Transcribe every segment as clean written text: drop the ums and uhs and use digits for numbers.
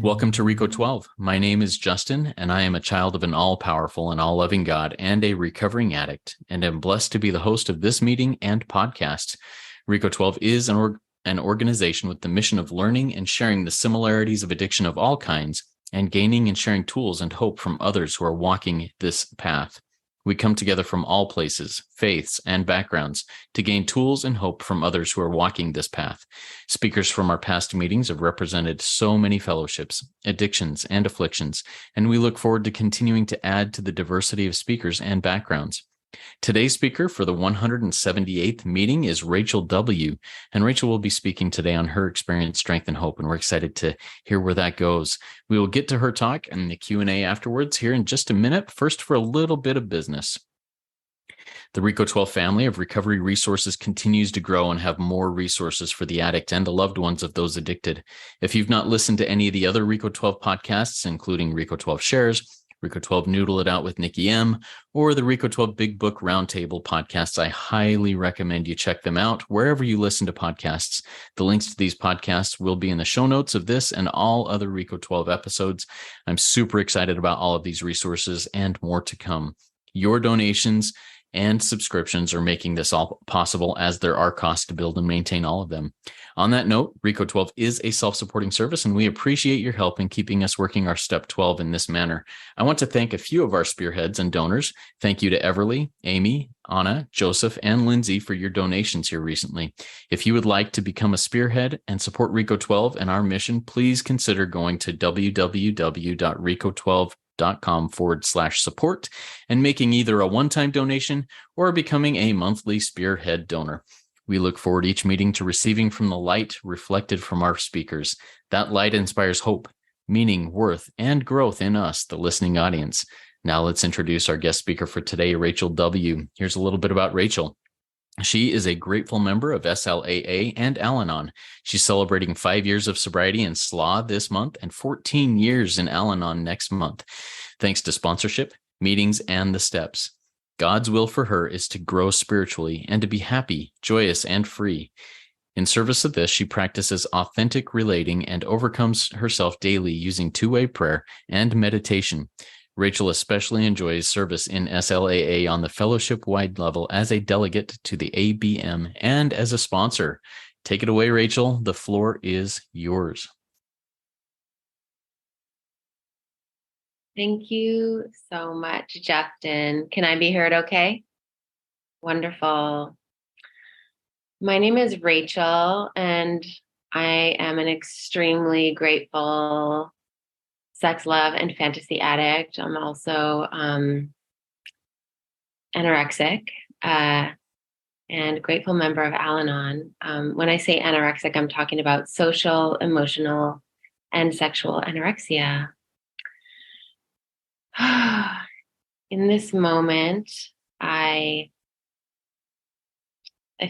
Welcome to RICO 12. My name is Justin, and I am a child of an all-powerful and all-loving God and a recovering addict, and am blessed to be the host of this meeting and podcast. RICO 12 is an organization with the mission of learning and sharing the similarities of addiction of all kinds, and gaining and sharing tools and hope from others who are walking this path. We come together from all places, faiths, and backgrounds to gain tools and hope from others who are walking this path. Speakers from our past meetings have represented so many fellowships, addictions, and afflictions, and we look forward to continuing to add to the diversity of speakers and backgrounds. Today's speaker for the 178th meeting is Rachel W., and Rachel will be speaking today on her experience, strength, and hope, and we're excited to hear where that goes. We will get to her talk and the Q&A afterwards here in just a minute. First, for a little bit of business. The RICO 12 family of recovery resources continues to grow and have more resources for the addict and the loved ones of those addicted. If you've not listened to any of the other RICO 12 podcasts, including RICO 12 Shares, RICO 12 Noodle It Out with Nikki M, or the RICO 12 Big Book Roundtable podcasts, I highly recommend you check them out wherever you listen to podcasts. The links to these podcasts will be in the show notes of this and all other RICO 12 episodes. I'm super excited about all of these resources and more to come. Your donations and subscriptions are making this all possible, as there are costs to build and maintain all of them. On that note, RICO 12 is a self-supporting service, and we appreciate your help in keeping us working our Step 12 in this manner. I want to thank a few of our spearheads and donors. Thank you to Everly, Amy, Anna, Joseph, and Lindsay for your donations here recently. If you would like to become a spearhead and support RICO 12 and our mission, please consider going to www.rico12.com/support and making either a one-time donation or becoming a monthly spearhead donor. We look forward each meeting to receiving from the light reflected from our speakers. That light inspires hope, meaning, worth, and growth in us, the listening audience. Now let's introduce our guest speaker for today, Rachel W. Here's a little bit about Rachel. She is a grateful member of SLAA and Al-Anon. She's celebrating 5 years of sobriety in SLA this month and 14 years in Al-Anon next month, thanks to sponsorship, meetings, and the steps. God's will for her is to grow spiritually and to be happy, joyous, and free. In service of this, she practices authentic relating and overcomes herself daily using two-way prayer and meditation. Rachel especially enjoys service in SLAA on the fellowship-wide level as a delegate to the ABM and as a sponsor. Take it away, Rachel. The floor is yours. Thank you so much, Justin. Can I be heard okay? Wonderful. My name is Rachel, and I am an extremely grateful sex, love, and fantasy addict. I'm also anorexic and grateful member of Al-Anon. When I say anorexic, I'm talking about social, emotional, and sexual anorexia. In this moment, I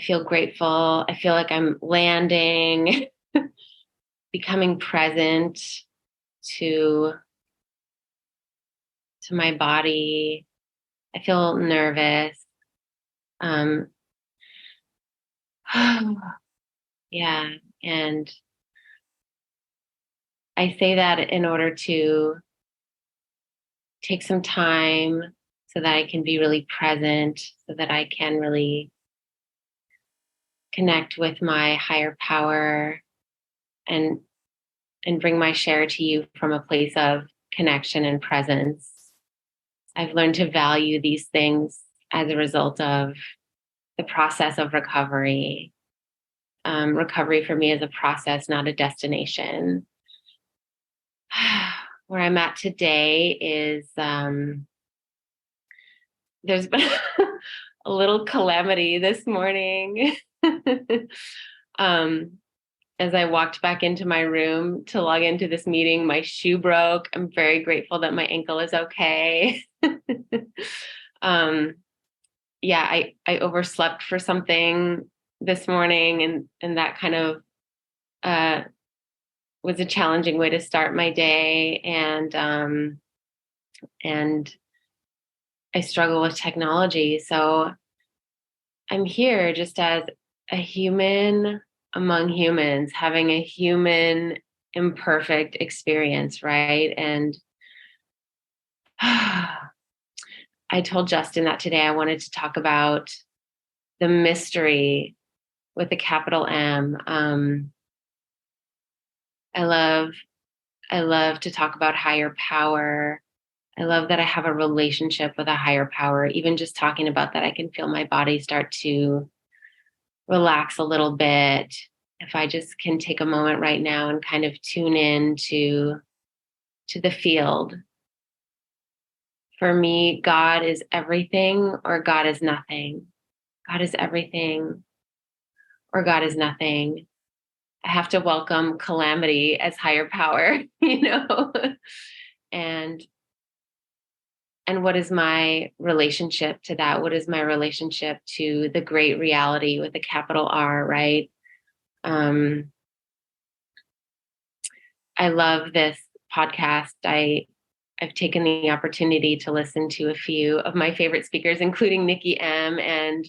feel grateful. I feel like I'm landing, becoming present to my body. I feel nervous. Yeah, and I say that in order to take some time so that I can be really present, so that I can really connect with my higher power and bring my share to you from a place of connection and presence. I've learned to value these things as a result of the process of recovery. Recovery for me is a process, not a destination. Where I'm at today is there's been a little calamity this morning. As I walked back into my room to log into this meeting, my shoe broke. I'm very grateful that my ankle is okay. I overslept for something this morning, and that kind of was a challenging way to start my day. And I struggle with technology. So I'm here just as a human among humans, having a human imperfect experience, right? And I told Justin that today I wanted to talk about the mystery with a capital M. I love to talk about higher power. I love that I have a relationship with a higher power. Even just talking about that, I can feel my body start to relax a little bit. If I just can take a moment right now and kind of tune in to the field. For me, God is everything or God is nothing. God is everything or God is nothing. I have to welcome calamity as higher power, and what is my relationship to that? What is my relationship to the great reality with a capital R, right? I love this podcast. I've taken the opportunity to listen to a few of my favorite speakers, including Nikki M and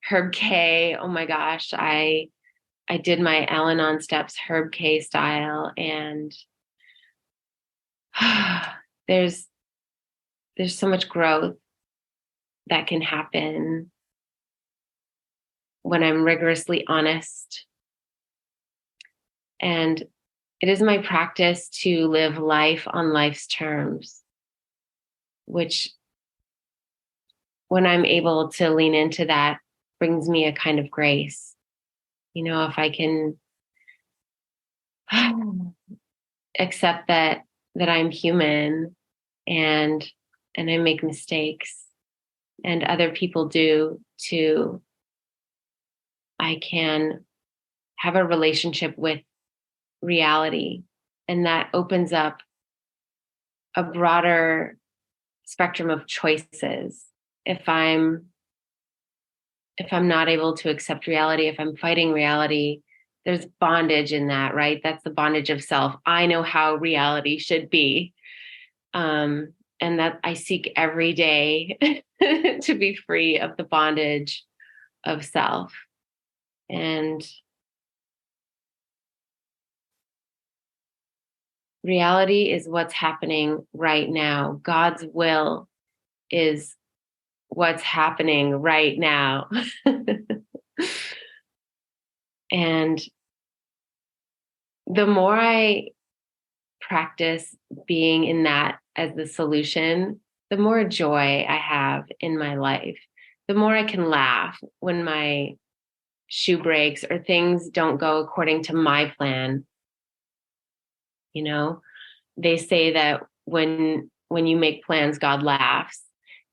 Herb K. Oh my gosh, I did my Al-Anon steps Herb K style, and there's so much growth that can happen when I'm rigorously honest. And it is my practice to live life on life's terms, which, when I'm able to lean into that, brings me a kind of grace. If I can accept that I'm human and I make mistakes, and other people do too, I can have a relationship with reality, and that opens up a broader spectrum of choices. If I'm not able to accept reality, if I'm fighting reality, there's bondage in that, right? That's the bondage of self. I know how reality should be. And that I seek every day to be free of the bondage of self. And reality is what's happening right now. God's will is what's happening right now. And the more I practice being in that as the solution, the more joy I have in my life, the more I can laugh when my shoe breaks or things don't go according to my plan. They say that when you make plans, God laughs.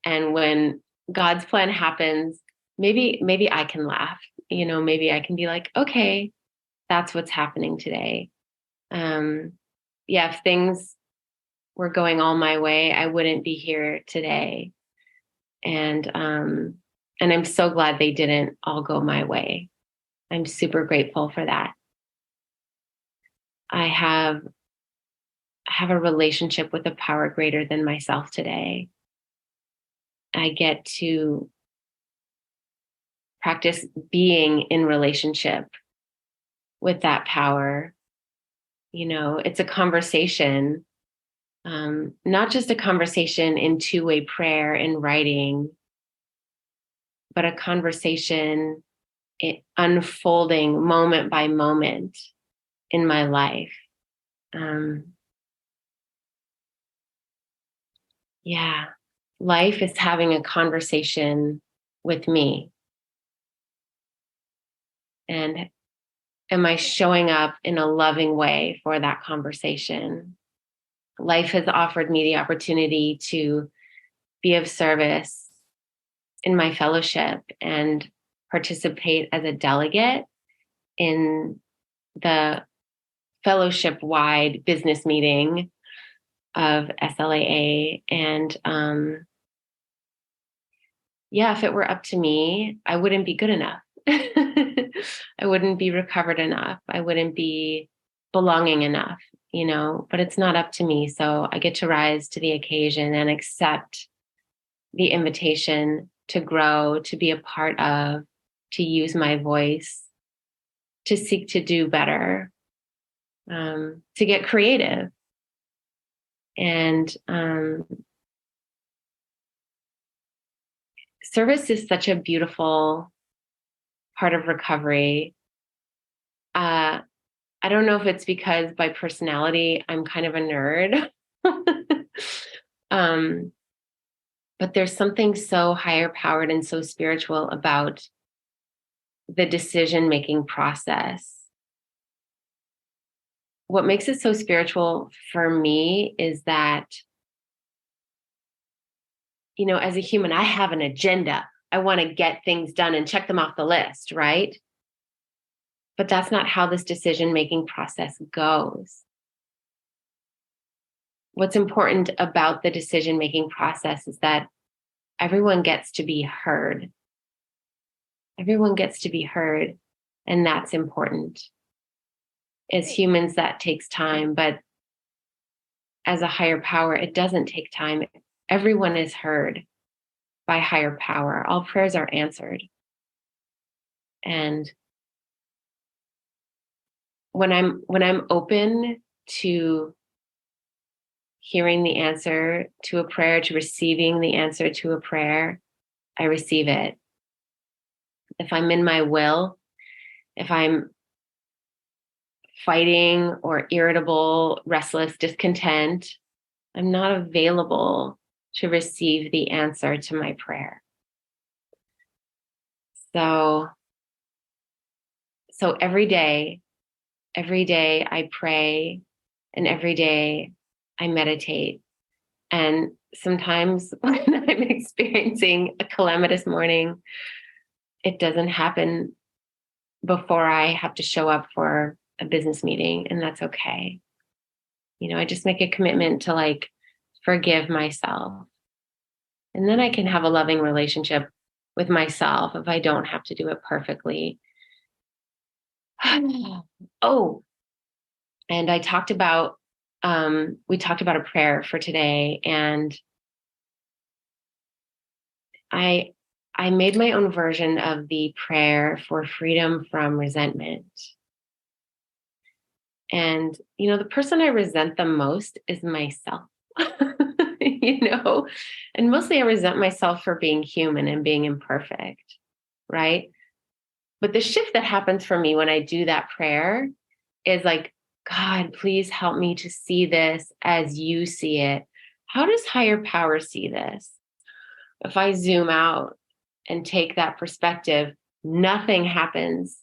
And when God's plan happens, maybe I can laugh. Maybe I can be like, okay, that's what's happening today. If things were going all my way, I wouldn't be here today. And I'm so glad they didn't all go my way. I'm super grateful for that. I have a relationship with a power greater than myself today. I get to practice being in relationship with that power. It's a conversation, not just a conversation in two-way prayer and writing, but a conversation unfolding moment by moment in my life. Life is having a conversation with me. And am I showing up in a loving way for that conversation? Life has offered me the opportunity to be of service in my fellowship and participate as a delegate in the fellowship-wide business meeting of SLAA. And if it were up to me, I wouldn't be good enough. I wouldn't be recovered enough. I wouldn't be belonging enough, but it's not up to me. So I get to rise to the occasion and accept the invitation to grow, to be a part of, to use my voice, to seek to do better. to get creative. And service is such a beautiful part of recovery. I don't know if it's because by personality, I'm kind of a nerd. But there's something so higher powered and so spiritual about the decision-making process. What makes it so spiritual for me is that, you know, as a human, I have an agenda. I want to get things done and check them off the list, right? But that's not how this decision-making process goes. What's important about the decision-making process is that everyone gets to be heard. Everyone gets to be heard, and that's important. As humans, that takes time, but as a higher power, it doesn't take time. Everyone is heard by higher power. All prayers are answered. And when I'm open to hearing the answer to a prayer, to receiving the answer to a prayer, I receive it. If I'm in my will, if I'm fighting or irritable, restless, discontent, I'm not available to receive the answer to my prayer. So every day I pray, and every day I meditate. And sometimes when I'm experiencing a calamitous morning, it doesn't happen before I have to show up for a business meeting, and that's okay. You know, I just make a commitment to like forgive myself. And then I can have a loving relationship with myself if I don't have to do it perfectly. Oh, and we talked about a prayer for today, and I made my own version of the prayer for freedom from resentment. And, you know, the person I resent the most is myself, you know, and mostly I resent myself for being human and being imperfect, right? But the shift that happens for me when I do that prayer is like, God, please help me to see this as you see it. How does higher power see this? If I zoom out and take that perspective, nothing happens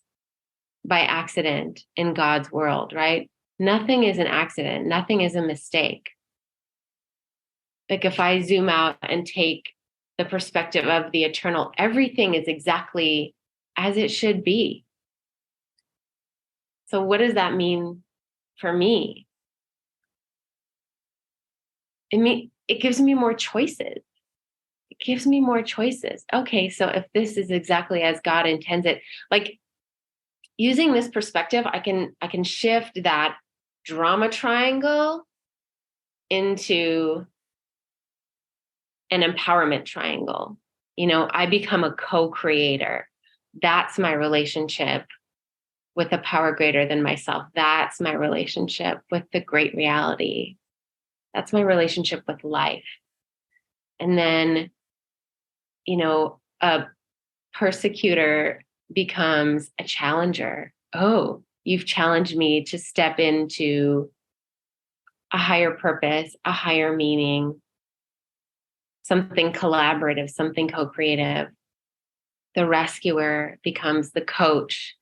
by accident in God's world, right? Nothing is an accident. Nothing is a mistake. Like if I zoom out and take the perspective of the eternal, everything is exactly as it should be. So what does that mean for me? It gives me more choices. It gives me more choices. Okay, so if this is exactly as God intends it, like using this perspective, I can shift that drama triangle into an empowerment triangle. You know, I become a co-creator. That's my relationship with a power greater than myself. That's my relationship with the great reality. That's my relationship with life. And then, you know, a persecutor becomes a challenger. Oh, you've challenged me to step into a higher purpose, a higher meaning, something collaborative, something co-creative. The rescuer becomes the coach.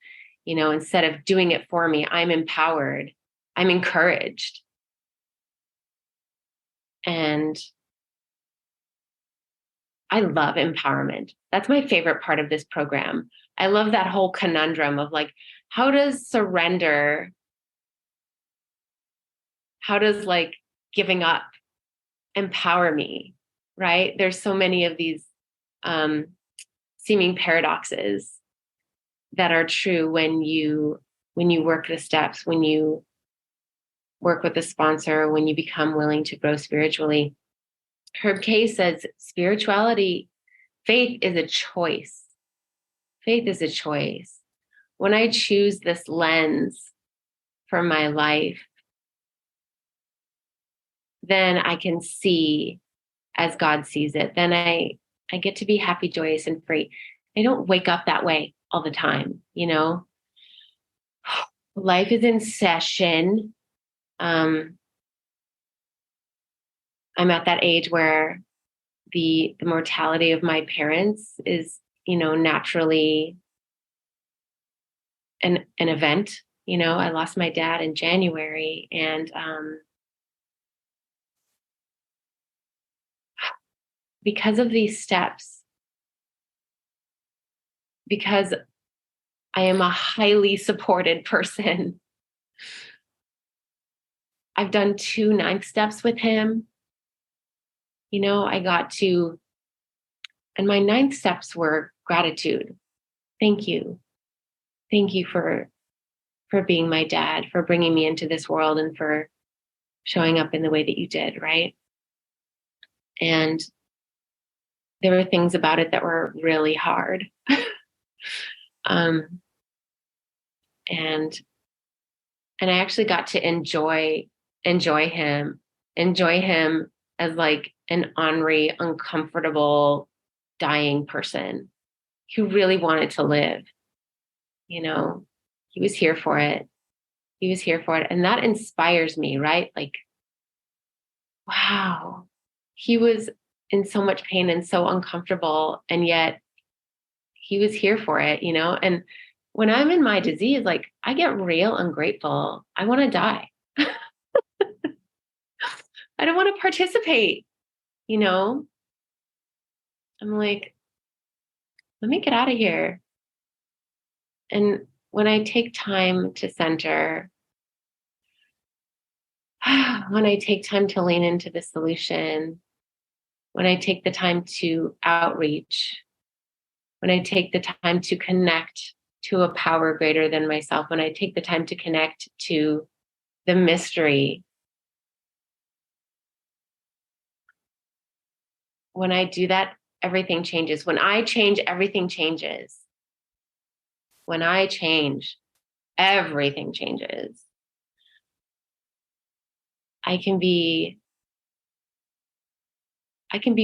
You know, instead of doing it for me, I'm empowered, I'm encouraged. And I love empowerment. That's my favorite part of this program. I love that whole conundrum of like, how does like giving up empower me, right? There's so many of these seeming paradoxes that are true when you work the steps, when you work with a sponsor, when you become willing to grow spiritually. Herb K says faith is a choice. Faith is a choice. When I choose this lens for my life, then I can see as God sees it. Then I get to be happy, joyous, and free. I don't wake up that way all the time, Life is in session. I'm at that age where the mortality of my parents is, naturally an event. I lost my dad in January, and because of these steps, because I am a highly supported person, I've done 2 ninth steps with him. I got to, and my ninth steps were gratitude. Thank you. Thank you for being my dad, for bringing me into this world, and for showing up in the way that you did, right? And there were things about it that were really hard. um, and I actually got to enjoy him as like an ornery, uncomfortable, dying person who really wanted to live. He was here for it. And that inspires me, right? Like, wow, he was in so much pain and so uncomfortable, and yet he was here for it, And when I'm in my disease, like, I get real ungrateful. I want to die. I don't want to participate, I'm like, let me get out of here. And when I take time to center, when I take time to lean into the solution, when I take the time to outreach, when I take the time to connect to a power greater than myself, when I take the time to connect to the mystery, when I do that, everything changes. When I change, everything changes. When I change, everything changes. I can be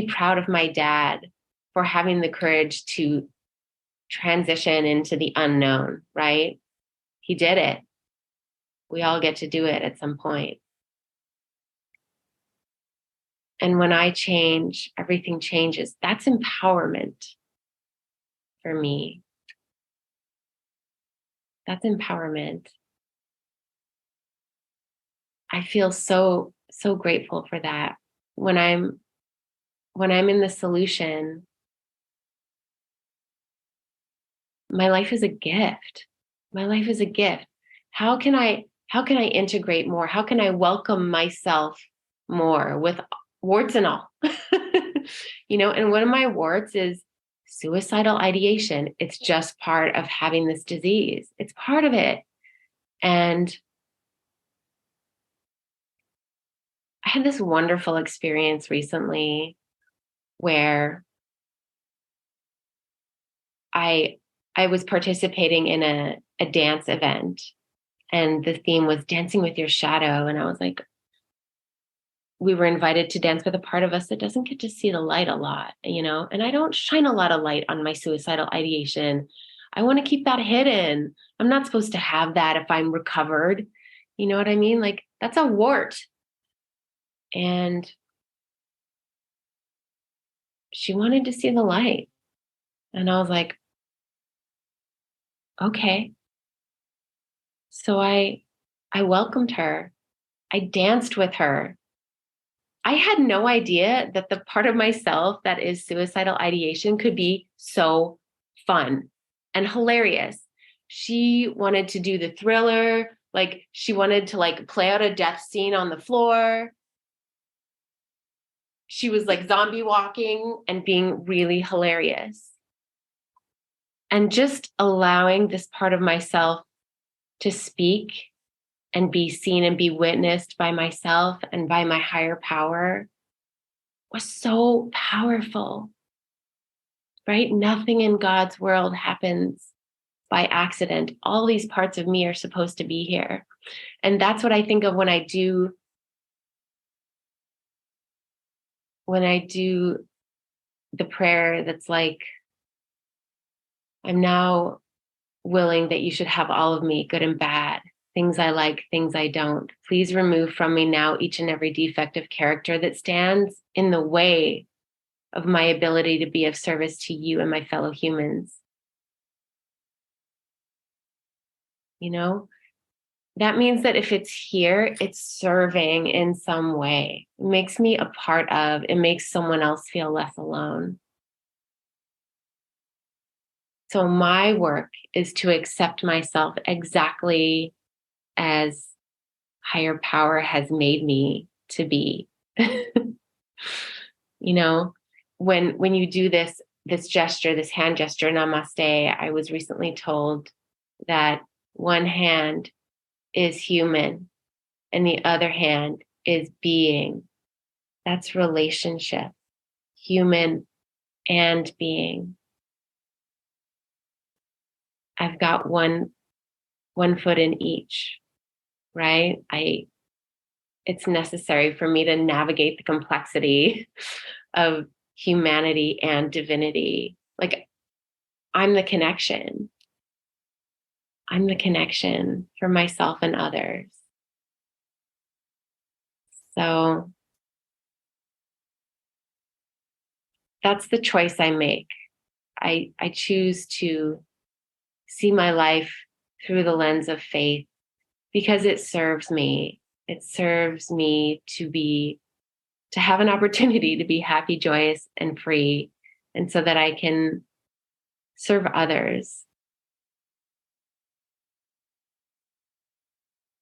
proud of my dad for having the courage to transition into the unknown, right? He did it. We all get to do it at some point. And when I change, everything changes. That's empowerment for me. That's empowerment. I feel so grateful for that. When I'm in the solution, my life is a gift. My life is a gift. How can I integrate more? How can I welcome myself more with warts and all? And one of my warts is suicidal ideation. It's just part of having this disease. It's part of it. And I had this wonderful experience recently where I was participating in a dance event, and the theme was dancing with your shadow. And I was like, we were invited to dance with a part of us that doesn't get to see the light a lot, and I don't shine a lot of light on my suicidal ideation. I want to keep that hidden. I'm not supposed to have that if I'm recovered. You know what I mean? Like, that's a wart. And she wanted to see the light. And I was like, okay. So I welcomed her. I danced with her. I had no idea that the part of myself that is suicidal ideation could be so fun and hilarious. She wanted to do the thriller, like she wanted to like play out a death scene on the floor. She was like zombie walking and being really hilarious. And just allowing this part of myself to speak and be seen and be witnessed by myself and by my higher power was so powerful, right? Nothing in God's world happens by accident. All these parts of me are supposed to be here. And that's what I think of when I do the prayer that's like, I'm now willing that you should have all of me, good and bad, things I like, things I don't. Please remove from me now each and every defect of character that stands in the way of my ability to be of service to you and my fellow humans. You know, that means that if it's here, it's serving in some way. It makes me a part of, it makes someone else feel less alone. So my work is to accept myself exactly as higher power has made me to be. You know, when you do this gesture, this hand gesture, namaste, I was recently told that one hand is human and the other hand is being. That's relationship, human and being. I've got one foot in each, right? It's necessary for me to navigate the complexity of humanity and divinity. Like, I'm the connection. I'm the connection for myself and others. So that's the choice I make. I choose to see my life through the lens of faith because it serves me. It serves me to have an opportunity to be happy, joyous, and free, and so that I can serve others.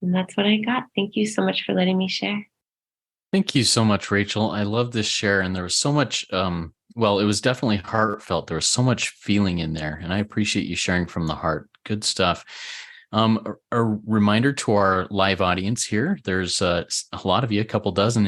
And that's what I got. Thank you so much for letting me share. Thank you so much, Rachel. I love this share. And there was so much, well, it was definitely heartfelt. There was so much feeling in there. And I appreciate you sharing from the heart. Good stuff. A reminder to our live audience here, there's a lot of you, a couple dozen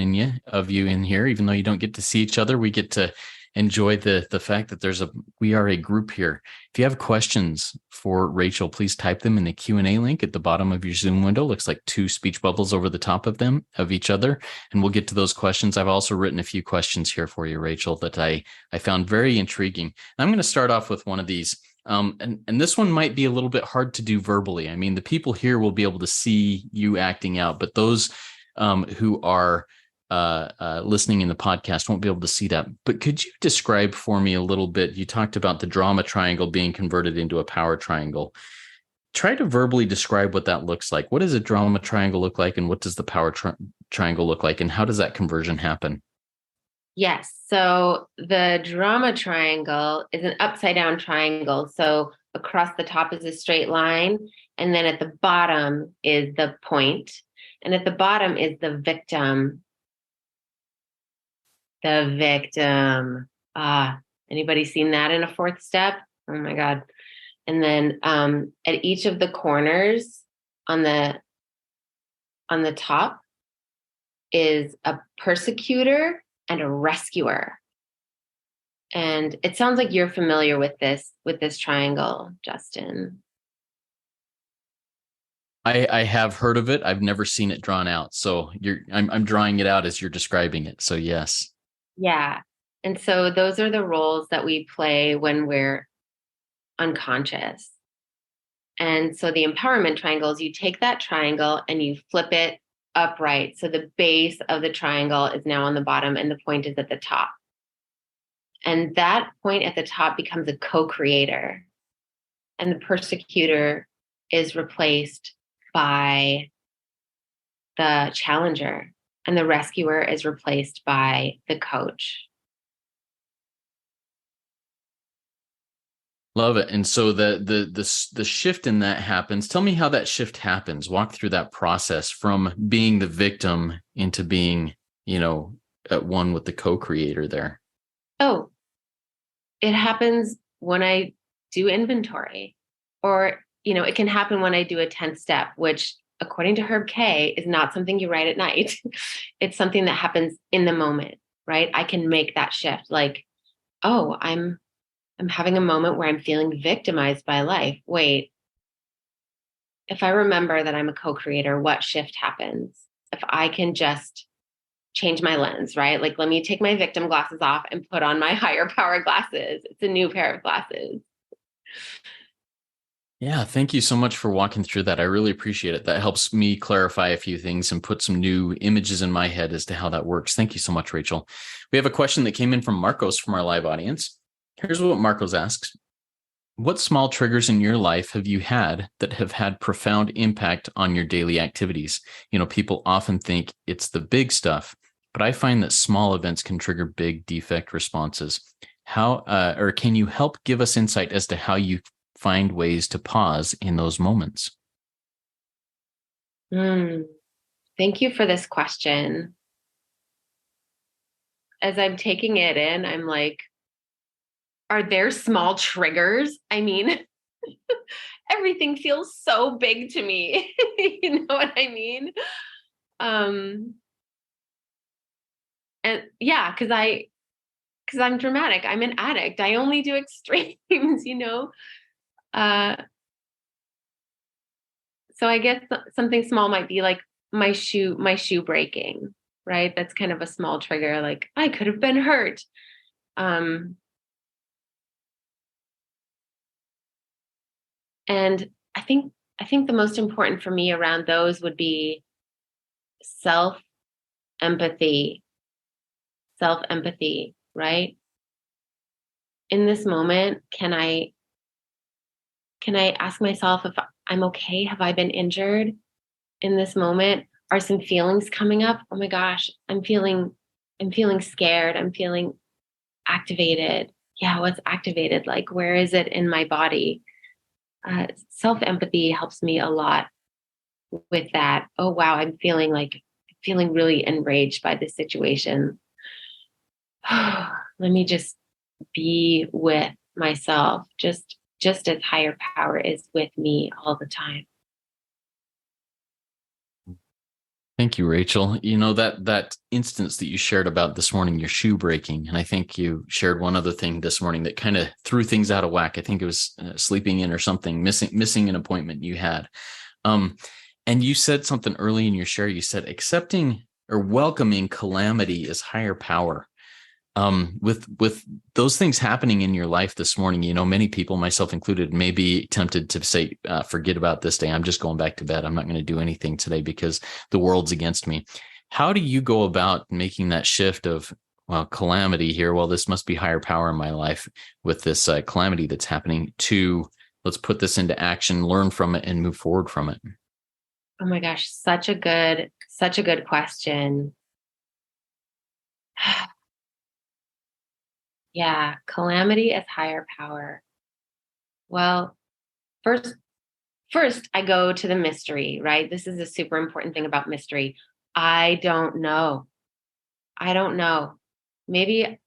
of you in here, even though you don't get to see each other, we get to enjoy the fact that we are a group here. If you have questions for Rachel, please type them in the Q&A link at the bottom of your Zoom window. Looks like two speech bubbles over the top of them, of each other, and we'll get to those questions. I've also written a few questions here for you, Rachel, that I found very intriguing. I'm going to start off with one of these. And this one might be a little bit hard to do verbally. I mean, the people here will be able to see you acting out, but those who are listening in the podcast won't be able to see that. But could you describe for me a little bit? You talked about the drama triangle being converted into a power triangle. Try to verbally describe what that looks like. What does a drama triangle look like, and what does the power triangle look like, and how does that conversion happen? Yes. So the drama triangle is an upside down triangle. So across the top is a straight line, and then at the bottom is the point, and at the bottom is the victim. The victim. Anybody seen that in a fourth step? Oh my God. And then at each of the corners on the top is a persecutor and a rescuer. And it sounds like you're familiar with this triangle, Justin. I have heard of it. I've never seen it drawn out. So I'm drawing it out as you're describing it. So yes. Yeah. And so those are the roles that we play when we're unconscious. And so the empowerment triangle is you take that triangle and you flip it upright. So the base of the triangle is now on the bottom and the point is at the top. And that point at the top becomes a co-creator. And the persecutor is replaced by the challenger. And the rescuer is replaced by the coach. Love it. And so the shift in that happens. Tell me how that shift happens. Walk through that process from being the victim into being, at one with the co-creator there. Oh, it happens when I do inventory, or, it can happen when I do a 10th step, which according to Herb K is not something you write at night. It's something that happens in the moment, right? I can make that shift. I'm having a moment where I'm feeling victimized by life. Wait, if I remember that I'm a co-creator, what shift happens? If I can just change my lens, right? Like, let me take my victim glasses off and put on my higher power glasses. It's a new pair of glasses. Yeah, thank you so much for walking through that. I really appreciate it. That helps me clarify a few things and put some new images in my head as to how that works. Thank you so much, Rachel. We have a question that came in from Marcos from our live audience. Here's what Marcos asks. What small triggers in your life have you had that have had profound impact on your daily activities? People often think it's the big stuff, but I find that small events can trigger big defect responses. Or can you help give us insight as to how you find ways to pause in those moments? Thank you for this question. As I'm taking it in, I'm like, are there small triggers? I mean, everything feels so big to me. You know what I mean? And yeah, because I'm dramatic. I'm an addict. I only do extremes, you know? So I guess something small might be like my shoe breaking, right? That's kind of a small trigger. Like, I could have been hurt. And I think the most important for me around those would be self empathy, right? In this moment, can I ask myself if I'm okay? Have I been injured in this moment? Are some feelings coming up? Oh my gosh, I'm feeling scared. I'm feeling activated. Yeah, what's activated? Like, where is it in my body? Self-empathy helps me a lot with that. Oh wow, I'm feeling really enraged by this situation. Let me just be with myself, just as higher power is with me all the time. Thank you, Rachel. That instance that you shared about this morning, your shoe breaking, and I think you shared one other thing this morning that kind of threw things out of whack. I think it was sleeping in or something, missing an appointment you had. And you said something early in your share. You said accepting or welcoming calamity is higher power. With those things happening in your life this morning, many people, myself included, may be tempted to say, forget about this day. I'm just going back to bed. I'm not going to do anything today because the world's against me. How do you go about making that shift of, well, calamity here? Well, this must be higher power in my life with this calamity that's happening, to let's put this into action, learn from it, and move forward from it. Oh my gosh, such a good question. Yeah, calamity is higher power. Well, first I go to the mystery, right? This is a super important thing about mystery. I don't know. I don't know. Maybe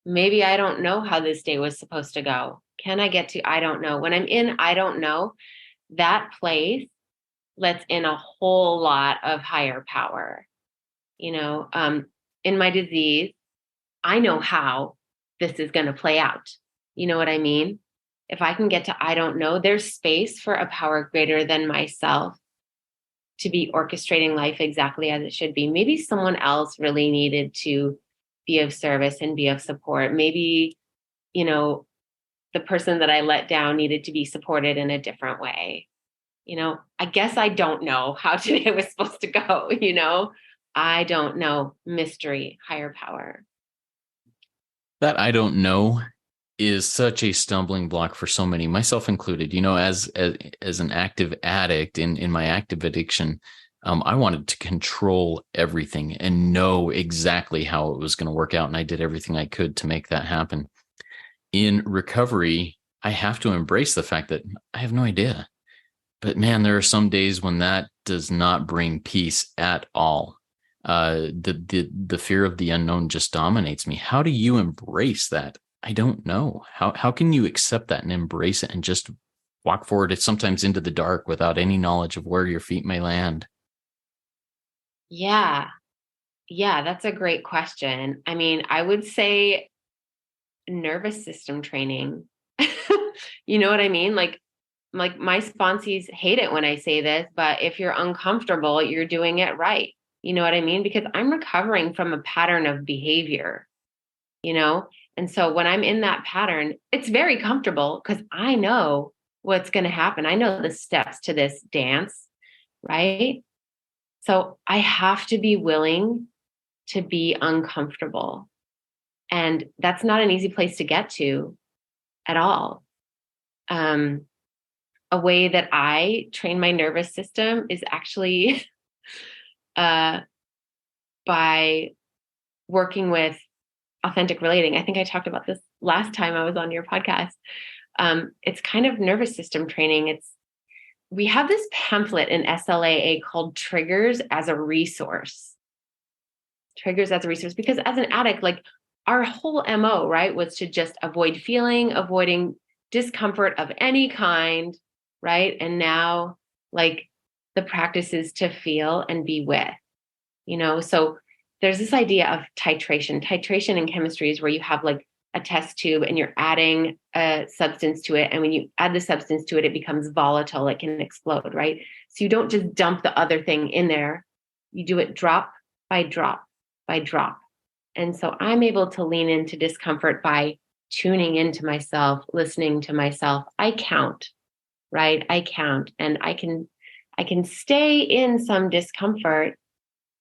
I don't know how this day was supposed to go. Can I get to I don't know? When I'm in I don't know, that place lets in a whole lot of higher power. In my disease, I know how this is going to play out. You know what I mean? If I can get to I don't know, there's space for a power greater than myself to be orchestrating life exactly as it should be. Maybe someone else really needed to be of service and be of support. Maybe, the person that I let down needed to be supported in a different way. I guess I don't know how today was supposed to go, I don't know. Mystery, higher power. That I don't know is such a stumbling block for so many, myself included. As an active addict in my active addiction, I wanted to control everything and know exactly how it was going to work out, and I did everything I could to make that happen. In recovery, I have to embrace the fact that I have no idea. But man, there are some days when that does not bring peace at all. The fear of the unknown just dominates me. How do you embrace that? I don't know. How can you accept that and embrace it and just walk forward? It's sometimes into the dark without any knowledge of where your feet may land. Yeah. Yeah, that's a great question. I mean, I would say nervous system training. You know what I mean? Like, like my sponsees hate it when I say this, but if you're uncomfortable, you're doing it right. You know what I mean? Because I'm recovering from a pattern of behavior, you know? And so when I'm in that pattern, it's very comfortable because I know what's going to happen. I know the steps to this dance, right? So I have to be willing to be uncomfortable. And that's not an easy place to get to at all. A way that I train my nervous system is actually uh, by working with authentic relating. I think I talked about this last time I was on your podcast. It's kind of nervous system training. We have this pamphlet in SLAA called Triggers as a Resource. Triggers as a resource, because as an addict, like our whole MO, right, was to just avoiding discomfort of any kind, right? And now, like, the practice is to feel and be with, so there's this idea of titration. Titration in chemistry is where you have like a test tube and you're adding a substance to it. And when you add the substance to it, it becomes volatile. It can explode, right? So you don't just dump the other thing in there. You do it drop by drop by drop. And so I'm able to lean into discomfort by tuning into myself, listening to myself. I count, right? I count, and I can stay in some discomfort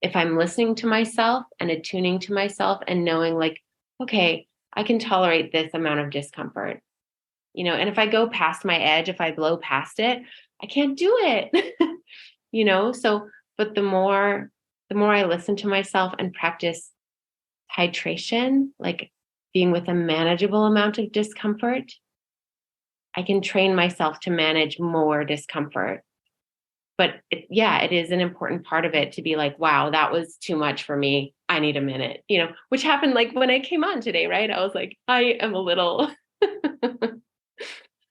if I'm listening to myself and attuning to myself and knowing like, okay, I can tolerate this amount of discomfort, and if I go past my edge, if I blow past it, I can't do it, so, but the more I listen to myself and practice titration, like being with a manageable amount of discomfort, I can train myself to manage more discomfort. But it is an important part of it to be like, wow, that was too much for me. I need a minute, which happened like when I came on today, right? I was like, I am a little.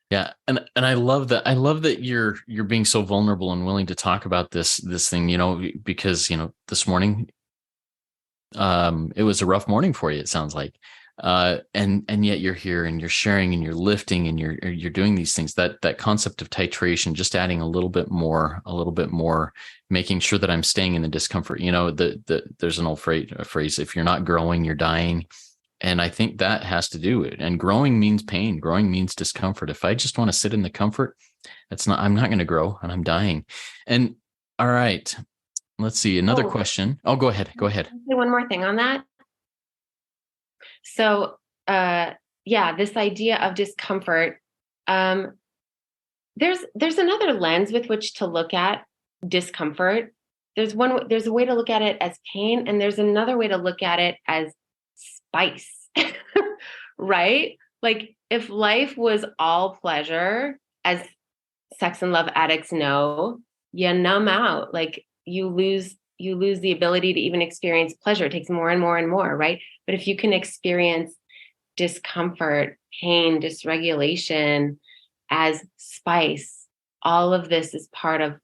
Yeah. And I love that. I love that you're being so vulnerable and willing to talk about this thing, because, this morning, it was a rough morning for you, it sounds like. And yet you're here and you're sharing and you're lifting and you're doing these things. That concept of titration, just adding a little bit more, making sure that I'm staying in the discomfort. There's an old phrase: if you're not growing, you're dying. And I think that has to do it. And growing means pain. Growing means discomfort. If I just want to sit in the comfort, I'm not going to grow, and I'm dying. And all right, let's see. Another question. Oh, go ahead. Go ahead. One more thing on that. So, this idea of discomfort, there's another lens with which to look at discomfort. There's a way to look at it as pain, and there's another way to look at it as spice, right? Like if life was all pleasure, as sex and love addicts know, you numb out, like you lose the ability to even experience pleasure. It takes more and more and more, right? But if you can experience discomfort, pain, dysregulation as spice, all of this is part of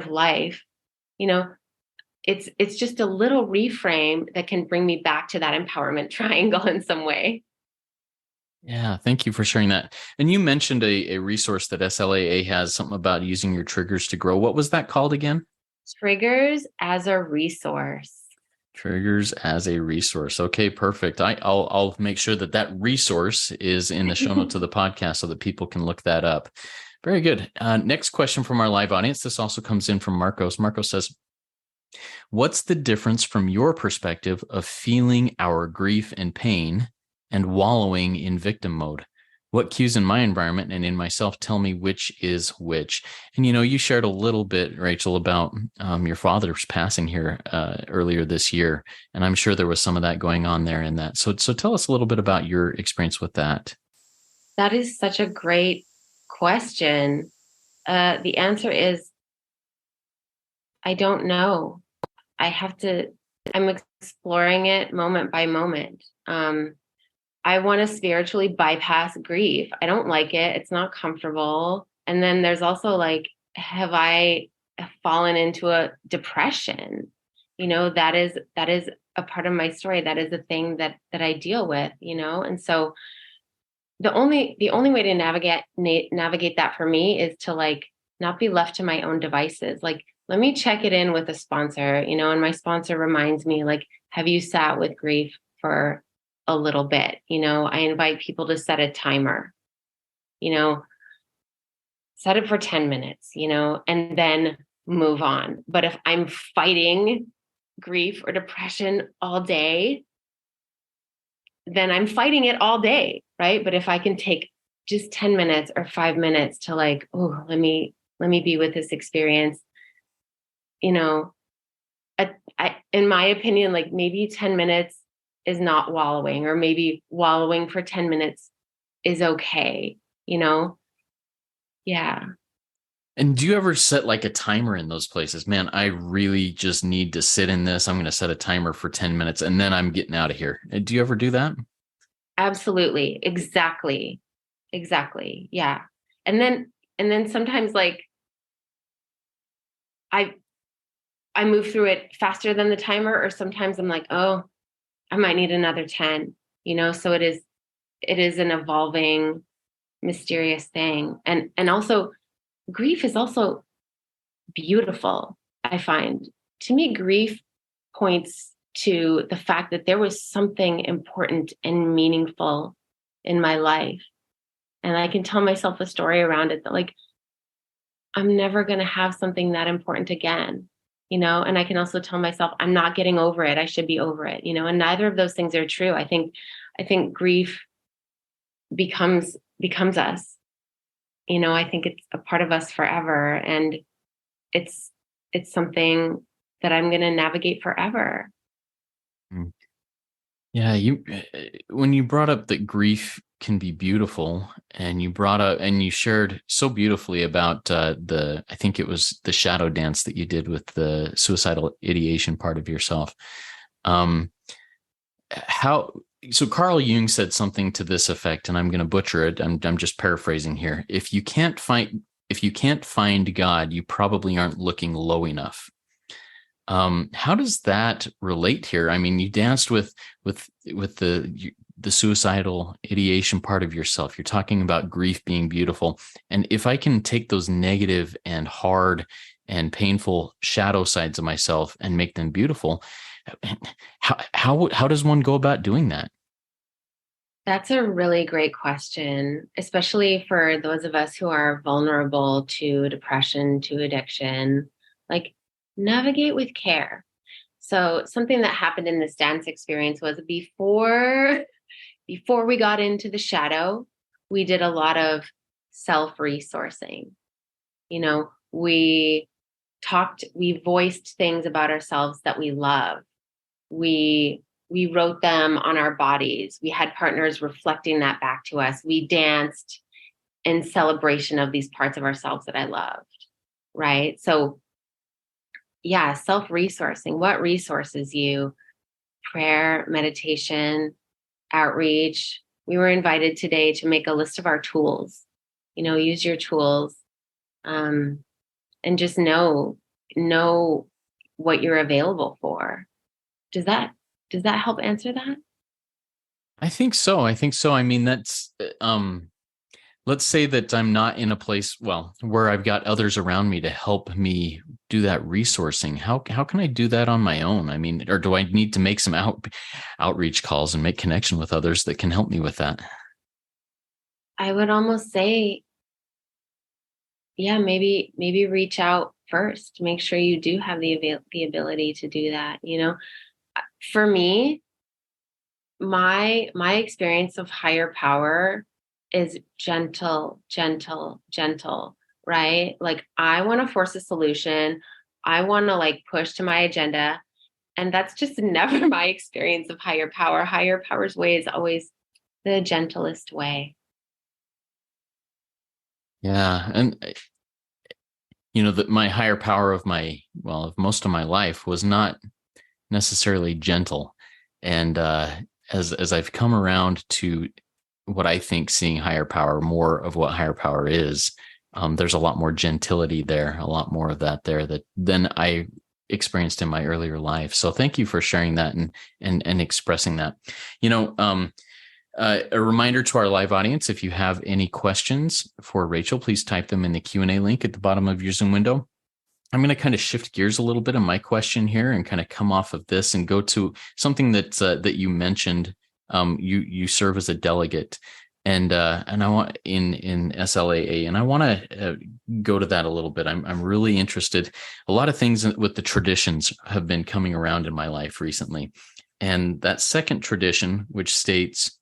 life, it's just a little reframe that can bring me back to that empowerment triangle in some way. Yeah, thank you for sharing that. And you mentioned a resource that SLAA has, something about using your triggers to grow. What was that called again? Triggers as a resource. Triggers as a resource. Okay, perfect. I'll make sure that resource is in the show notes of the podcast so that people can look that up. Very good. Next question from our live audience. This also comes in from Marcos. Marcos says, what's the difference from your perspective of feeling our grief and pain and wallowing in victim mode? What cues in my environment and in myself tell me which is which? And, you shared a little bit, Rachel, about your father's passing here earlier this year. And I'm sure there was some of that going on there in that. So tell us a little bit about your experience with that. That is such a great question. The answer is, I don't know. I'm exploring it moment by moment. I want to spiritually bypass grief. I don't like it. It's not comfortable. And then there's also like, have I fallen into a depression? That is a part of my story. That is a thing that I deal with, and so the only way to navigate that for me is to like not be left to my own devices. Like, let me check it in with a sponsor, and my sponsor reminds me, like, have you sat with grief for a little bit? I invite people to set a timer, you know, set it for 10 minutes, and then move on. But if I'm fighting grief or depression all day, then I'm fighting it all day, right? But if I can take just 10 minutes or 5 minutes to like, oh, let me be with this experience, you know, in my opinion, like maybe 10 minutes is not wallowing, or maybe wallowing for 10 minutes is okay, Yeah. And do you ever set like a timer in those places? Man, I really just need to sit in this. I'm going to set a timer for 10 minutes and then I'm getting out of here. Do you ever do that? Absolutely. Exactly. Yeah. And then sometimes like I I move through it faster than the timer, or sometimes I'm like, oh, I might need another 10, so it is an evolving, mysterious thing. And also grief is also beautiful, I find. To me, grief points to the fact that there was something important and meaningful in my life. And I can tell myself a story around it that, like, I'm never going to have something that important again, and I can also tell myself I'm not getting over it. I should be over it, and neither of those things are true. I think grief becomes us. I think it's a part of us forever. And it's something that I'm going to navigate forever. Mm. Yeah, when you brought up that grief can be beautiful, and you brought up and you shared so beautifully about I think it was the shadow dance that you did with the suicidal ideation part of yourself. Um, how so Carl Jung said something to this effect, and I'm going to butcher it. I'm just paraphrasing here. If you can't find God, you probably aren't looking low enough. How does that relate here? I mean, you danced with the suicidal ideation part of yourself. You're talking about grief being beautiful. And if I can take those negative and hard and painful shadow sides of myself and make them beautiful, how does one go about doing that? That's a really great question, especially for those of us who are vulnerable to depression, to addiction. Like, navigate with care. So something that happened in this dance experience was before we got into the shadow, we did a lot of self-resourcing. We voiced things about ourselves that we love. We wrote them on our bodies. We had partners reflecting that back to us. We danced in celebration of these parts of ourselves that I loved. Right. So yeah, self-resourcing. What resources you? Prayer, meditation, outreach. We were invited today to make a list of our tools. Use your tools, and just know what you're available for. Does that help answer that? I think so. I mean, that's let's say that I'm not in a place, well, where I've got others around me to help me do that resourcing. How can I do that on my own? I mean, or do I need to make some outreach calls and make connection with others that can help me with that? I would almost say, yeah, maybe reach out first. Make sure you do have the ability to do that. For me, my experience of higher power is gentle, right? Like, I want to force a solution. I want to like push to my agenda. And that's just never my experience of higher power. Higher power's way is always the gentlest way. Yeah. And that my higher power of most of my life was not necessarily gentle. And as I've come around to what I think seeing higher power, more of what higher power is, there's a lot more gentility there, a lot more of that there than I experienced in my earlier life. So thank you for sharing that and expressing that. A reminder to our live audience, if you have any questions for Rachel, please type them in the Q&A link at the bottom of your Zoom window. I'm going to kind of shift gears a little bit in my question here and kind of come off of this and go to something that you mentioned. You serve as a delegate, and I want in SLAA, and I want to go to that a little bit. I'm really interested. A lot of things with the traditions have been coming around in my life recently, and that second tradition, which states,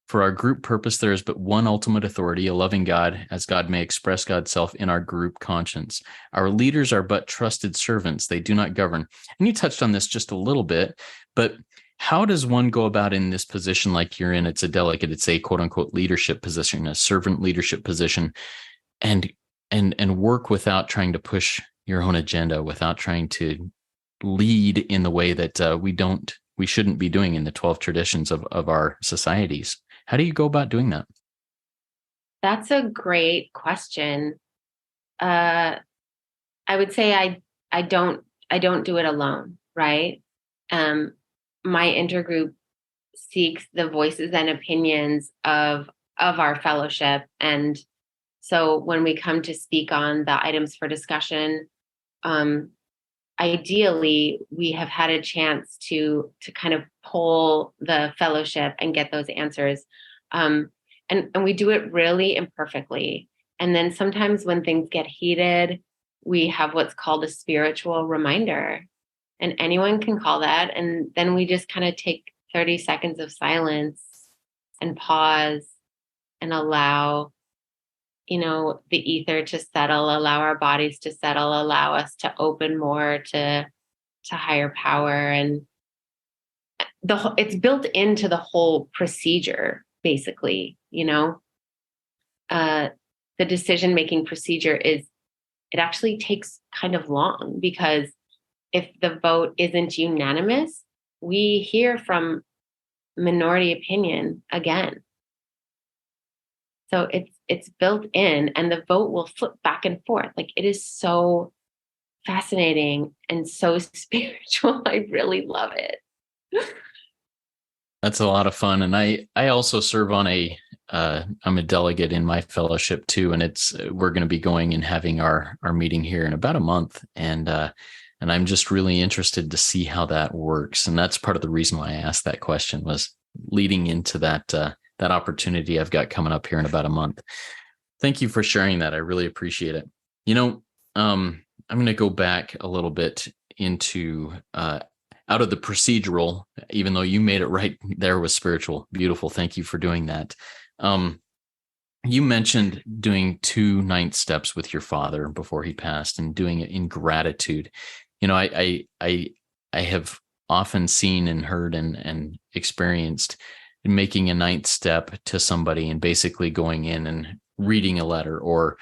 "For our group purpose, there is but one ultimate authority, a loving God, as God may express God's self in our group conscience. Our leaders are but trusted servants. They do not govern." And you touched on this just a little bit, but how does one go about in this position like you're in? It's a delegate, it's a quote unquote leadership position, a servant leadership position, and work without trying to push your own agenda, without trying to lead in the way that we shouldn't be doing in the 12 traditions of our societies. How do you go about doing that? That's a great question. I would say I don't do it alone, right? My intergroup seeks the voices and opinions of our fellowship, and so when we come to speak on the items for discussion, ideally we have had a chance to kind of poll the fellowship and get those answers. And we do it really imperfectly. And then sometimes when things get heated, we have what's called a spiritual reminder. And anyone can call that. And then we just kind of take 30 seconds of silence and pause and allow, the ether to settle, allow our bodies to settle, allow us to open more to higher power. And it's built into the whole procedure, basically. The decision-making procedure it actually takes kind of long, because if the vote isn't unanimous, we hear from minority opinion again. So it's built in, and the vote will flip back and forth. Like, it is so fascinating and so spiritual. I really love it. That's a lot of fun. And I also serve on I'm a delegate in my fellowship too. And we're going to be going and having our meeting here in about a month. And I'm just really interested to see how that works. And that's part of the reason why I asked that question, was leading into that opportunity I've got coming up here in about a month. Thank you for sharing that. I really appreciate it. I'm going to go back a little bit into, out of the procedural, even though you made it right there with spiritual. Beautiful. Thank you for doing that. You mentioned doing 2 ninth steps with your father before he passed, and doing it in gratitude. I have often seen and heard and experienced making a 9th step to somebody and basically going in and reading a letter or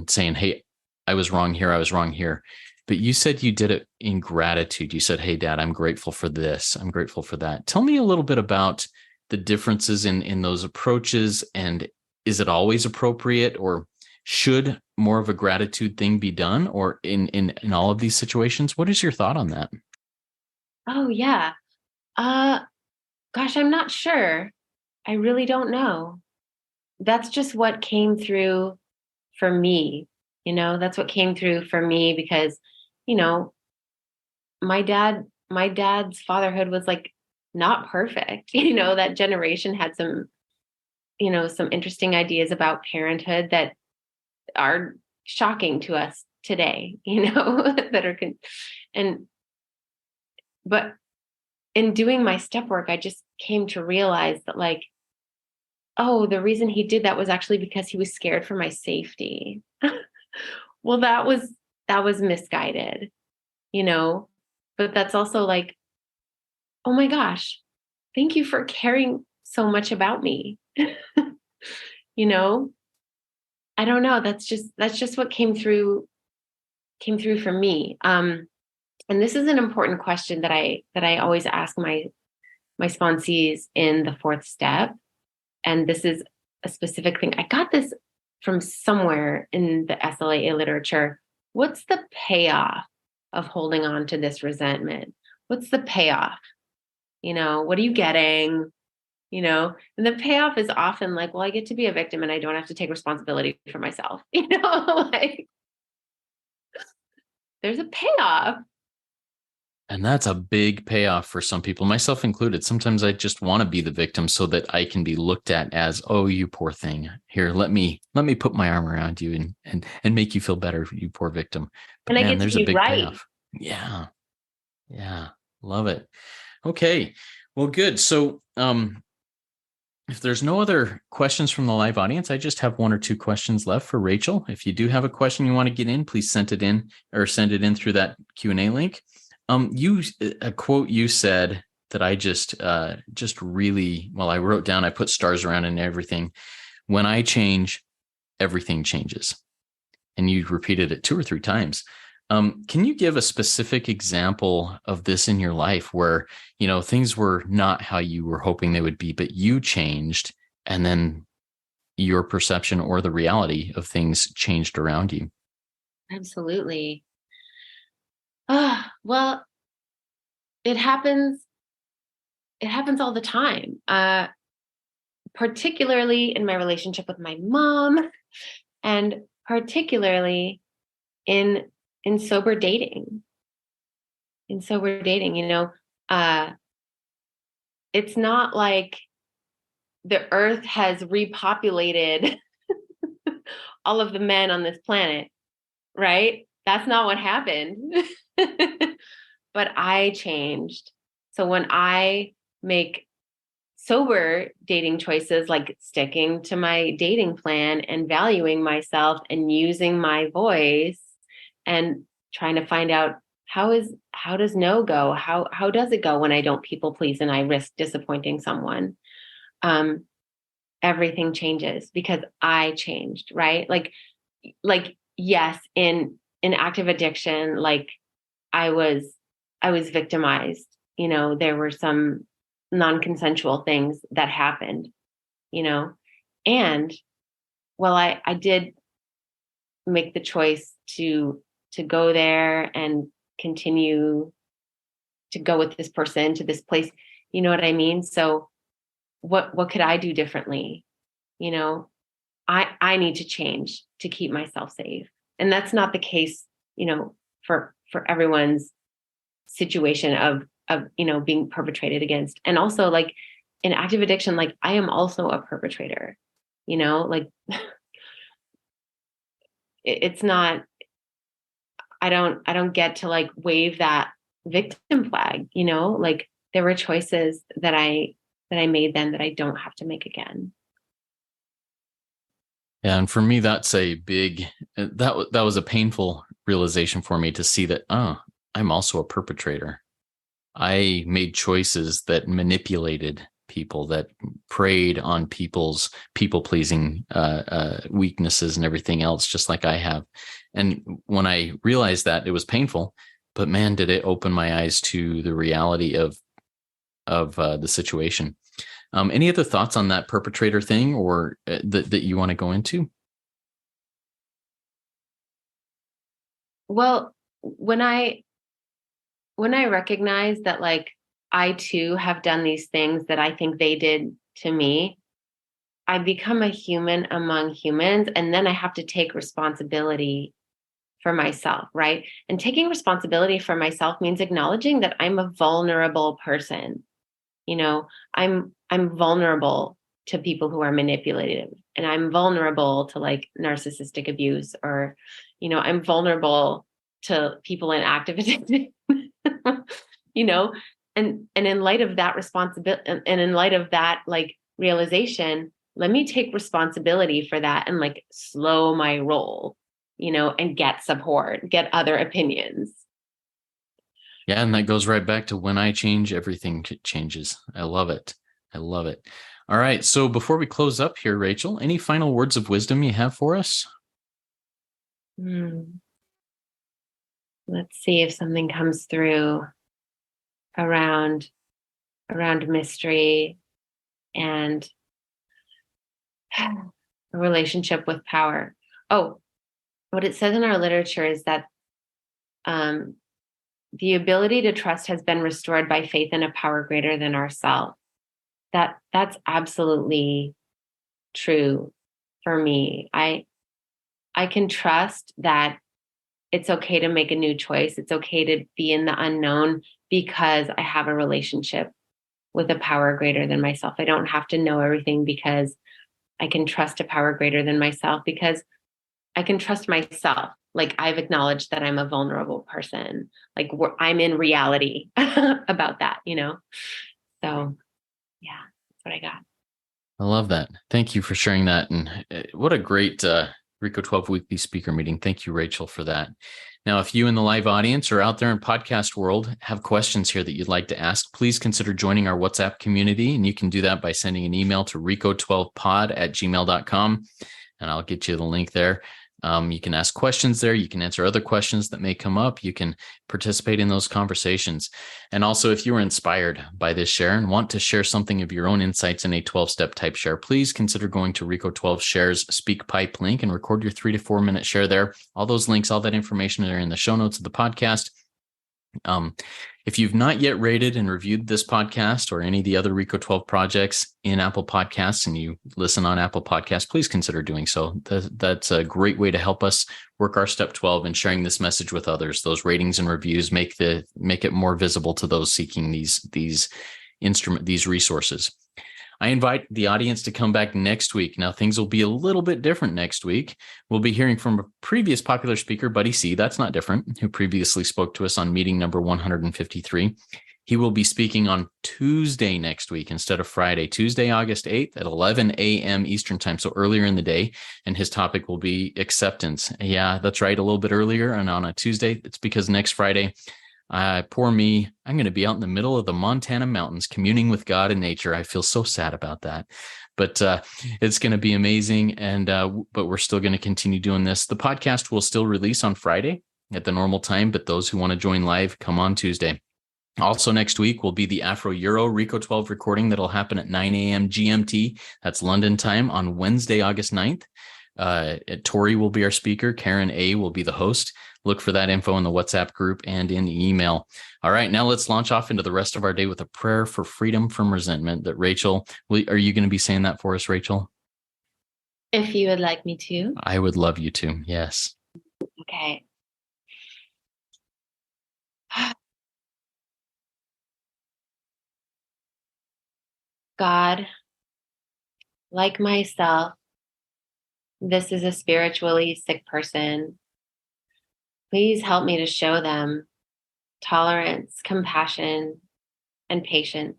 saying, "Hey, I was wrong here. I was wrong here." But you said you did it in gratitude. You said, "Hey, Dad, I'm grateful for this. I'm grateful for that." Tell me a little bit about the differences in those approaches. And is it always appropriate, or should more of a gratitude thing be done, or in all of these situations? What is your thought on that? Oh, yeah. Gosh, I'm not sure. I really don't know. That's just what came through for me. That's what came through for me, because, my dad's fatherhood was like not perfect. That generation had some interesting ideas about parenthood that are shocking to us today, that are, but in doing my step work, I just came to realize that, like, oh, the reason he did that was actually because he was scared for my safety. Well, that was misguided, but that's also like, oh my gosh, thank you for caring so much about me. I don't know. That's just what came through for me. And this is an important question that I always ask my sponsees in the 4th step. And this is a specific thing. I got this from somewhere in the SLAA literature. What's the payoff of holding on to this resentment? What's the payoff? What are you getting? And the payoff is often like, well, I get to be a victim and I don't have to take responsibility for myself, like there's a payoff. And that's a big payoff for some people, myself included. Sometimes I just want to be the victim so that I can be looked at as, oh, you poor thing. Here, let me put my arm around you and make you feel better, you poor victim. But And I man, get to there's a be big right. payoff. Yeah. Yeah. Love it. Okay. Well, good. So if there's no other questions from the live audience, I just have one or two questions left for Rachel. If you do have a question you want to get in, please send it in through that Q&A link. A quote you said that I just really, well, I wrote down, I put stars around and everything. When I change, everything changes. And you repeated it 2 or 3 times. Can you give a specific example of this in your life where, things were not how you were hoping they would be, but you changed and then your perception or the reality of things changed around you? Absolutely. Well, it happens all the time. Particularly in my relationship with my mom, and particularly in sober dating. It's not like the earth has repopulated all of the men on this planet, right? That's not what happened. But I changed. So when I make sober dating choices, like sticking to my dating plan and valuing myself and using my voice and trying to find out how does no go? How does it go when I don't people please and I risk disappointing someone? Everything changes because I changed, right? Like yes, in active addiction, like I was victimized. There were some non-consensual things that happened, and well, I did make the choice to go there and continue to go with this person to this place. You know what I mean? So what could I do differently? I need to change to keep myself safe. And that's not the case, for everyone's situation of being perpetrated against. And also, like, in active addiction, like, I am also a perpetrator, like it's not, I don't get to like wave that victim flag, like there were choices that I made then that I don't have to make again. Yeah, and for me, that's a big that was a painful realization for me to see that, I'm also a perpetrator. I made choices that manipulated people, that preyed on people's people pleasing weaknesses and everything else, just like I have. And when I realized that, it was painful, but man, did it open my eyes to the reality of the situation. Any other thoughts on that perpetrator thing, or that you want to go into? Well, when I recognize that, like, I too have done these things that I think they did to me, I become a human among humans, and then I have to take responsibility for myself, right? And taking responsibility for myself means acknowledging that I'm a vulnerable person. I'm vulnerable to people who are manipulative, and I'm vulnerable to like narcissistic abuse, or I'm vulnerable to people in active addiction. you know and in light of that responsibility, and in light of that like realization, let me take responsibility for that and like slow my roll, and get support, get other opinions. Yeah, and that goes right back to when I change, everything changes. I love it. I love it. All right. So before we close up here, Rachel, any final words of wisdom you have for us? Let's see if something comes through around mystery and a relationship with power. Oh, what it says in our literature is that the ability to trust has been restored by faith in a power greater than ourselves. that's absolutely true for me. I can trust that it's okay to make a new choice. It's okay to be in the unknown because I have a relationship with a power greater than myself. I don't have to know everything because I can trust a power greater than myself, because I can trust myself. Like, I've acknowledged that I'm a vulnerable person. Like, I'm in reality about that, So yeah, that's what I got. I love that. Thank you for sharing that. And what a great Rico 12 weekly speaker meeting. Thank you, Rachel, for that. Now, if you in the live audience or out there in podcast world have questions here that you'd like to ask, please consider joining our WhatsApp community. And you can do that by sending an email to rico12pod@gmail.com. And I'll get you the link there. You can ask questions there. You can answer other questions that may come up. You can participate in those conversations. And also, if you were inspired by this share and want to share something of your own insights in a 12-step type share, please consider going to Rico 12 Shares Speak Pipe link and record your 3 to 4 minute share there. All those links, all that information are in the show notes of the podcast. If you've not yet rated and reviewed this podcast or any of the other Rico 12 projects in Apple Podcasts, and you listen on Apple Podcasts, please consider doing so. That's a great way to help us work our step 12 and sharing this message with others. Those ratings and reviews make it more visible to those seeking these resources. I invite the audience to come back next week. Now, things will be a little bit different next week. We'll be hearing from a previous popular speaker, Buddy C. That's not different, who previously spoke to us on meeting number 153. He will be speaking on Tuesday next week instead of Friday, Tuesday, August 8th at 11 a.m. Eastern time, so earlier in the day. And his topic will be acceptance. Yeah, that's right, a little bit earlier and on a Tuesday. It's because next Friday, poor me, I'm going to be out in the middle of the Montana mountains communing with God and nature. I feel so sad about that, but it's going to be amazing. And but we're still going to continue doing this. The podcast will still release on Friday at the normal time, but those who want to join live, come on Tuesday. Also next week will be the Afro Euro Rico 12 recording that'll happen at 9 a.m. GMT. That's London time on Wednesday, August 9th. Tori will be our speaker. Karen A will be the host. Look for that info in the WhatsApp group and in the email. All right, now let's launch off into the rest of our day with a prayer for freedom from resentment that Rachel, are you going to be saying that for us, Rachel? If you would like me to. I would love you to, yes. Okay. God, like myself, this is a spiritually sick person. Please help me to show them tolerance, compassion, and patience.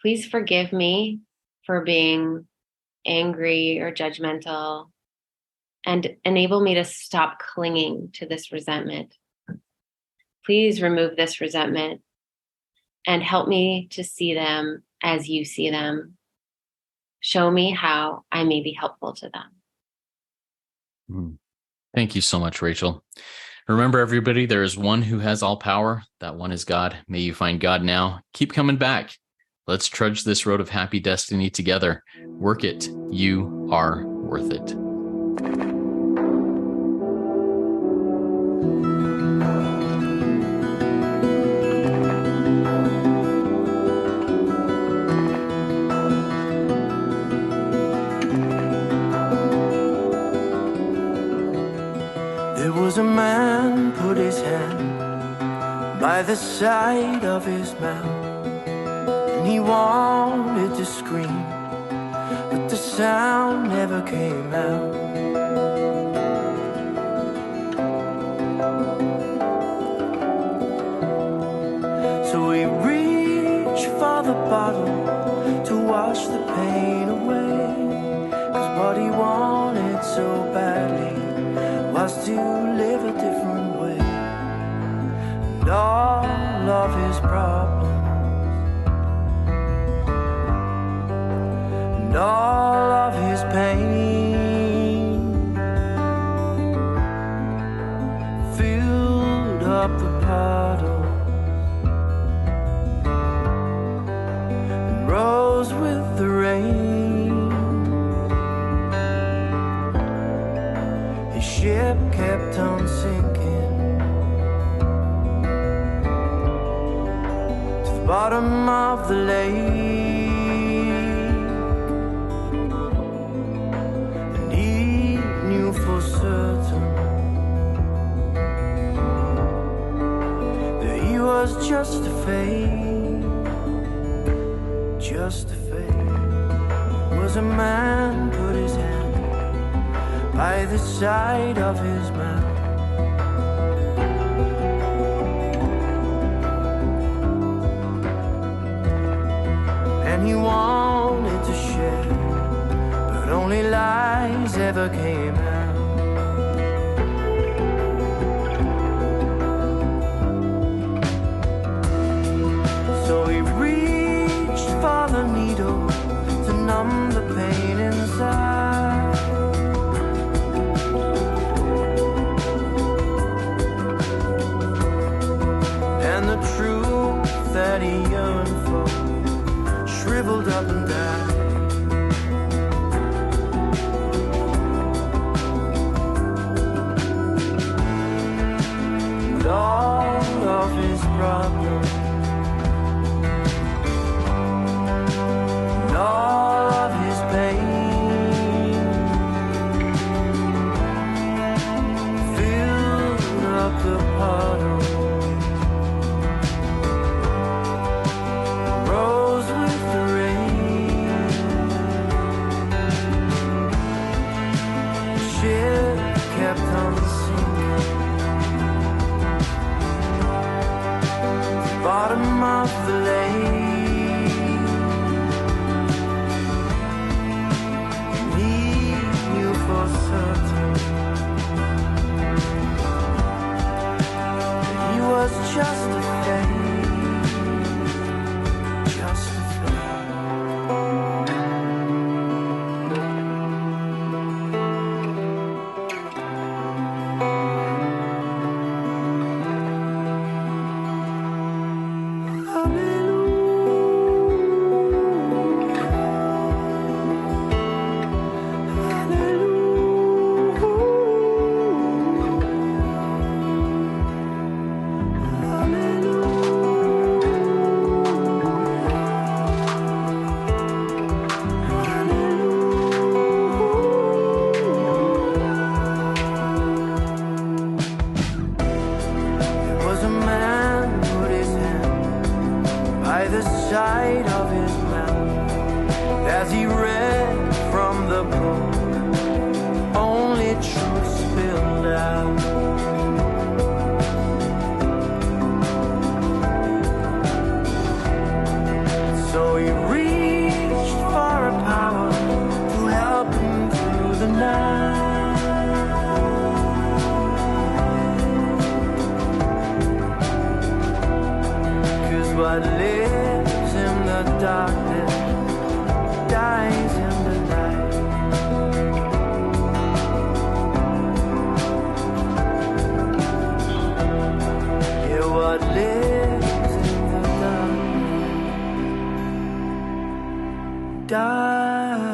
Please forgive me for being angry or judgmental, and enable me to stop clinging to this resentment. Please remove this resentment and help me to see them as you see them. Show me how I may be helpful to them. Thank you so much, Rachel. Remember, everybody, there is one who has all power. That one is God. May you find God now. Keep coming back. Let's trudge this road of happy destiny together. Work it. You are worth it. A man put his hand by the side of his mouth, and he wanted to scream, but the sound never came out. So he reached for the bottle to wash the pain away, 'cause what he wanted so badly was to live a different way. And all of his problems and all of his pain filled up the puddle and rose with the rain. His ship kept on sinking to the bottom of the lake. for certain that he was just a fake, just a fake. Was a man put his hand by the side of his mouth, and he wanted to share, but only lies ever came out. So he reached for the needle to numb the pain inside, and the truth that he yearned for shriveled up and died. And all of his problems, and all of his pain, filled up the puddle, rose with the rain. Ship kept on sinking, bottom of the lake. He knew for certain that he was just a fake, just a fake. There was a man put his hand by the side of his mouth as he read from the book, only truth spilled out. So he reached for a power to help him through the night. 'Cause what lives in the darkness dies in the light. Yeah, what lives in the darkness dies.